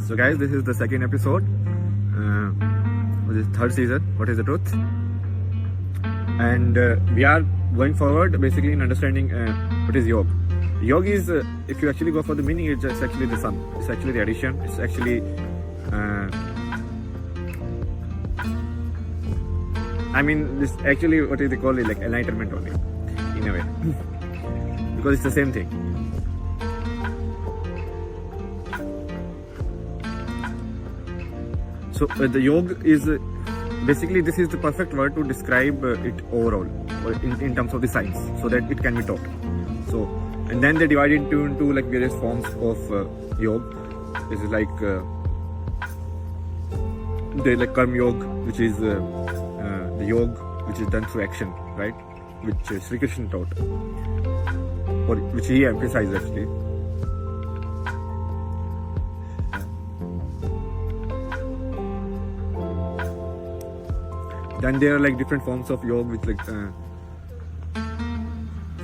So guys, this is the second episode. This is third season. What is the truth? And we are going forward basically in understanding what is yoga. Yoga is, if you actually go for the meaning, it's just actually the sun. It's actually the addition. It's actually, this actually what is they call it, like enlightenment only, in a way, because it's the same thing. So the yoga is basically, this is the perfect word to describe it overall, or in terms of the science, so that it can be taught. So, and then they divide it into like various forms of yoga. This is like they like karma yoga, which is the yoga which is done through action, right? Which Sri Krishna taught, or which he emphasized actually. Then there are like different forms of yoga which like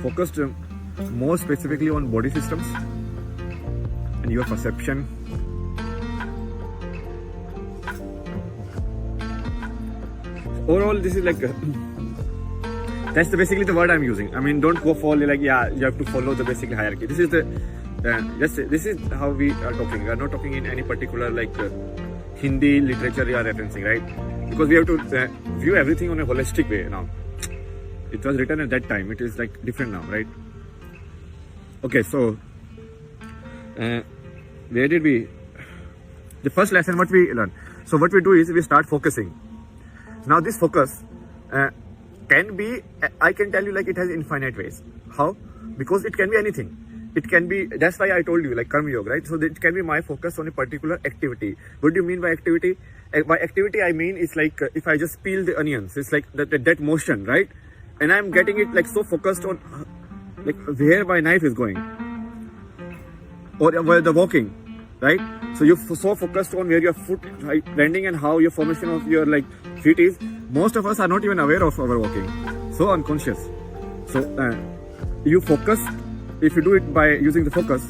focused more specifically on body systems and your perception. Overall, this is like that's basically the word I'm using. I mean, don't go for like, yeah, you have to follow the basic hierarchy. This is the this is how we are talking. We are not talking in any particular like Hindi literature we are referencing, right? Because we have to view everything on a holistic way now. It was written at that time. It is like different now, right? Okay, so where did we? The first lesson what we learn. So what we do is we start focusing. Now this focus can be, I can tell you, like it has infinite ways. How? Because it can be anything. It can be, that's why I told you, like karma yoga, right? So it can be my focus on a particular activity. What do you mean by activity? By activity, I mean it's like if I just peel the onions, it's like that motion, right? And I'm getting it like so focused on like where my knife is going, or where the walking, right? So you're so focused on where your foot right, landing and how your formation of your like feet is. Most of us are not even aware of our walking, so unconscious. So you focus. If you do it by using the focus,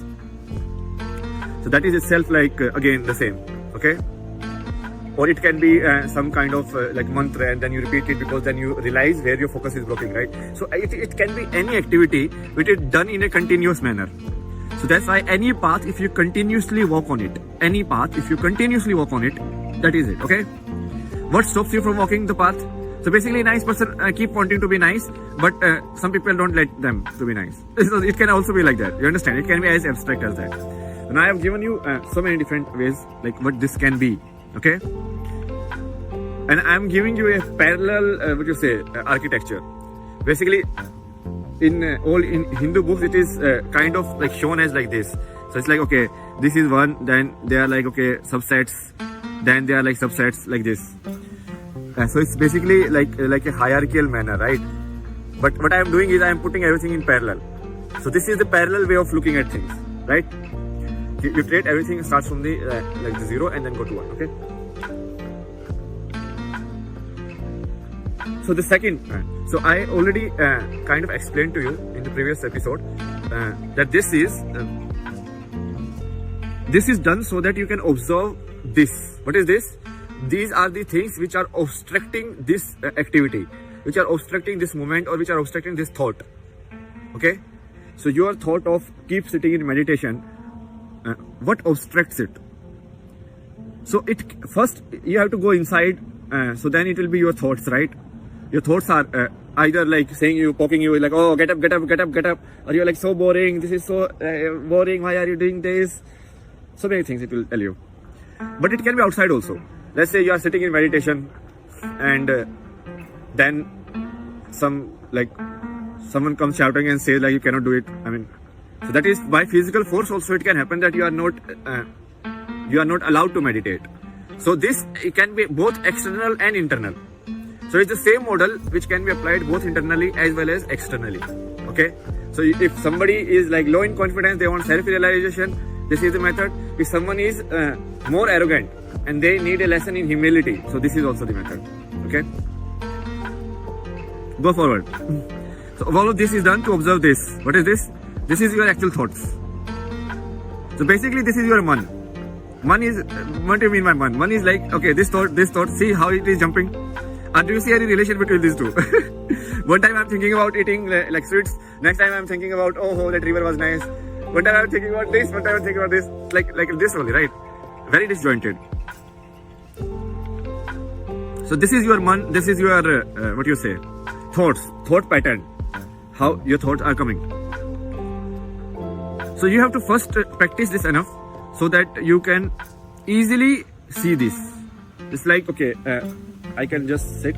so that is itself like again the same, okay? Or it can be some kind of like mantra, and then you repeat it because then you realize where your focus is blocking, right? So it can be any activity which is done in a continuous manner. So that's why any path, if you continuously walk on it, any path, if you continuously walk on it, that is it, okay? What stops you from walking the path? So basically, a nice person keep wanting to be nice, but some people don't let them to be nice. So it can also be like that. You understand? It can be as abstract as that. And I have given you so many different ways, like what this can be. Okay? And I'm giving you a parallel, architecture. Basically, in Hindu books, it is kind of like shown as like this. So it's like, okay, this is one, then they are like, okay, subsets, then they are like subsets like this. So it's basically like a hierarchical manner, right? But what I am doing is I am putting everything in parallel. So this is the parallel way of looking at things, right? You treat everything starts from the like the 0 and then go to 1, okay? So the second, so I already kind of explained to you in the previous episode that this is done so that you can observe this. What is this? These are the things which are obstructing this activity, which are obstructing this movement, or which are obstructing this thought. Okay? So your thought of keep sitting in meditation, what obstructs it? So first you have to go inside, so then it will be your thoughts, right? Your thoughts are either like saying you, poking you, like, oh, get up, get up, get up, get up. Or you're like, so boring, this is so boring, why are you doing this? So many things it will tell you. But it can be outside also. Let's say you are sitting in meditation and then someone comes shouting and says like you cannot do it. I mean, so that is by physical force also it can happen that you are not allowed to meditate. So this, it can be both external and internal. So it's the same model which can be applied both internally as well as externally. Okay. So if somebody is like low in confidence, they want self-realization, this is the method. If someone is more arrogant and they need a lesson in humility, so this is also the method. Okay. Go forward. So all of this is done to observe this. What is this? This is your actual thoughts. So basically this is your man. One is, what do you mean by one? One is like, okay, this thought, see how it is jumping. And do you see any relation between these two? One time I'm thinking about eating like sweets. Next time I'm thinking about, oh, that river was nice. One time I'm thinking about this. One time I'm thinking about this. Like this only, right? Very disjointed. So this is your this is your, what you say, thought pattern. How your thoughts are coming. So you have to first practice this enough so that you can easily see this. It's like, okay, I can just sit.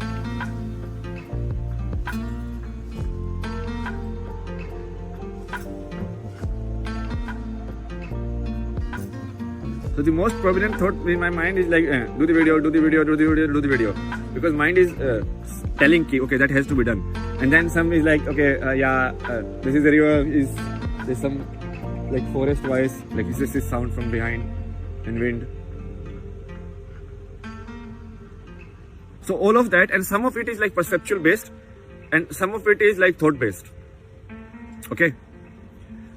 So the most prominent thought in my mind is like, do the video. Because mind is telling ki, okay, that has to be done. And then some is like, okay, this is the river, there's some like forest voice, like this is sound from behind and wind. So all of that, and some of it is like perceptual based and some of it is like thought based. Okay,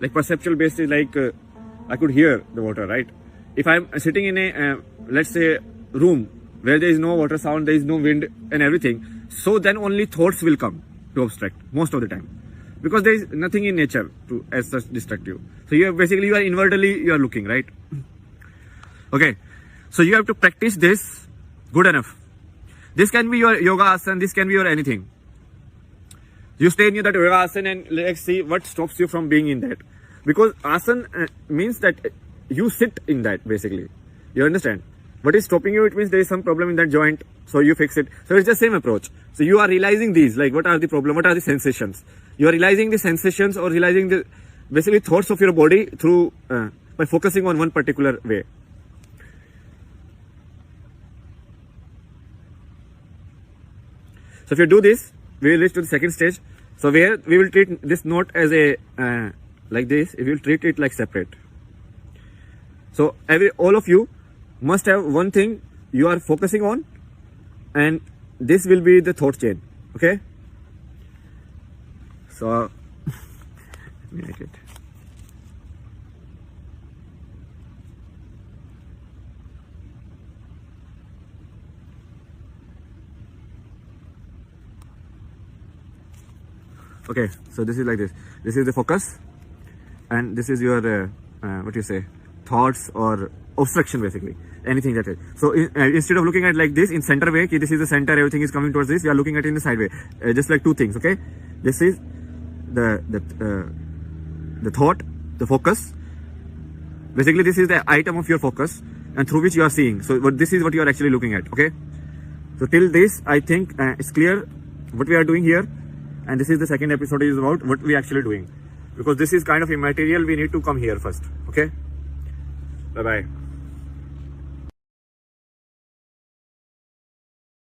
like perceptual based is like I could hear the water, right? If I'm sitting in a let's say room where there is no water sound, there is no wind and everything, so then only thoughts will come to obstruct most of the time, because there is nothing in nature to as such distract you. So you are basically, you are inwardly you are looking, right? Okay, so you have to practice this good enough. This can be your yoga asana, this can be your anything. You stay near that yoga asana and let's see what stops you from being in that. Because asana means that you sit in that basically. You understand? What is stopping you? It means there is some problem in that joint, so you fix it. So it's the same approach. So you are realizing these, like what are the problem, what are the sensations. You are realizing the sensations or realizing the basically thoughts of your body through by focusing on one particular way. So if you do this, we will reach to the second stage. So where we will treat this not as a like this, we will treat it like separate. So all of you must have one thing you are focusing on, and this will be the thought chain. Okay. So let me make it. Okay, so this is like this. This is the focus, and this is your what you say, thoughts or obstruction, basically anything that is. So instead of looking at like this in center way, this is the center, everything is coming towards this, we are looking at it in the side way, just like two things. Okay, this is the thought, the focus. Basically, this is the item of your focus, and through which you are seeing. So this is what you are actually looking at. Okay, so till this, I think it's clear what we are doing here. And this is the second episode is about what we are actually doing, because this is kind of immaterial. We need to come here first. Okay, bye bye.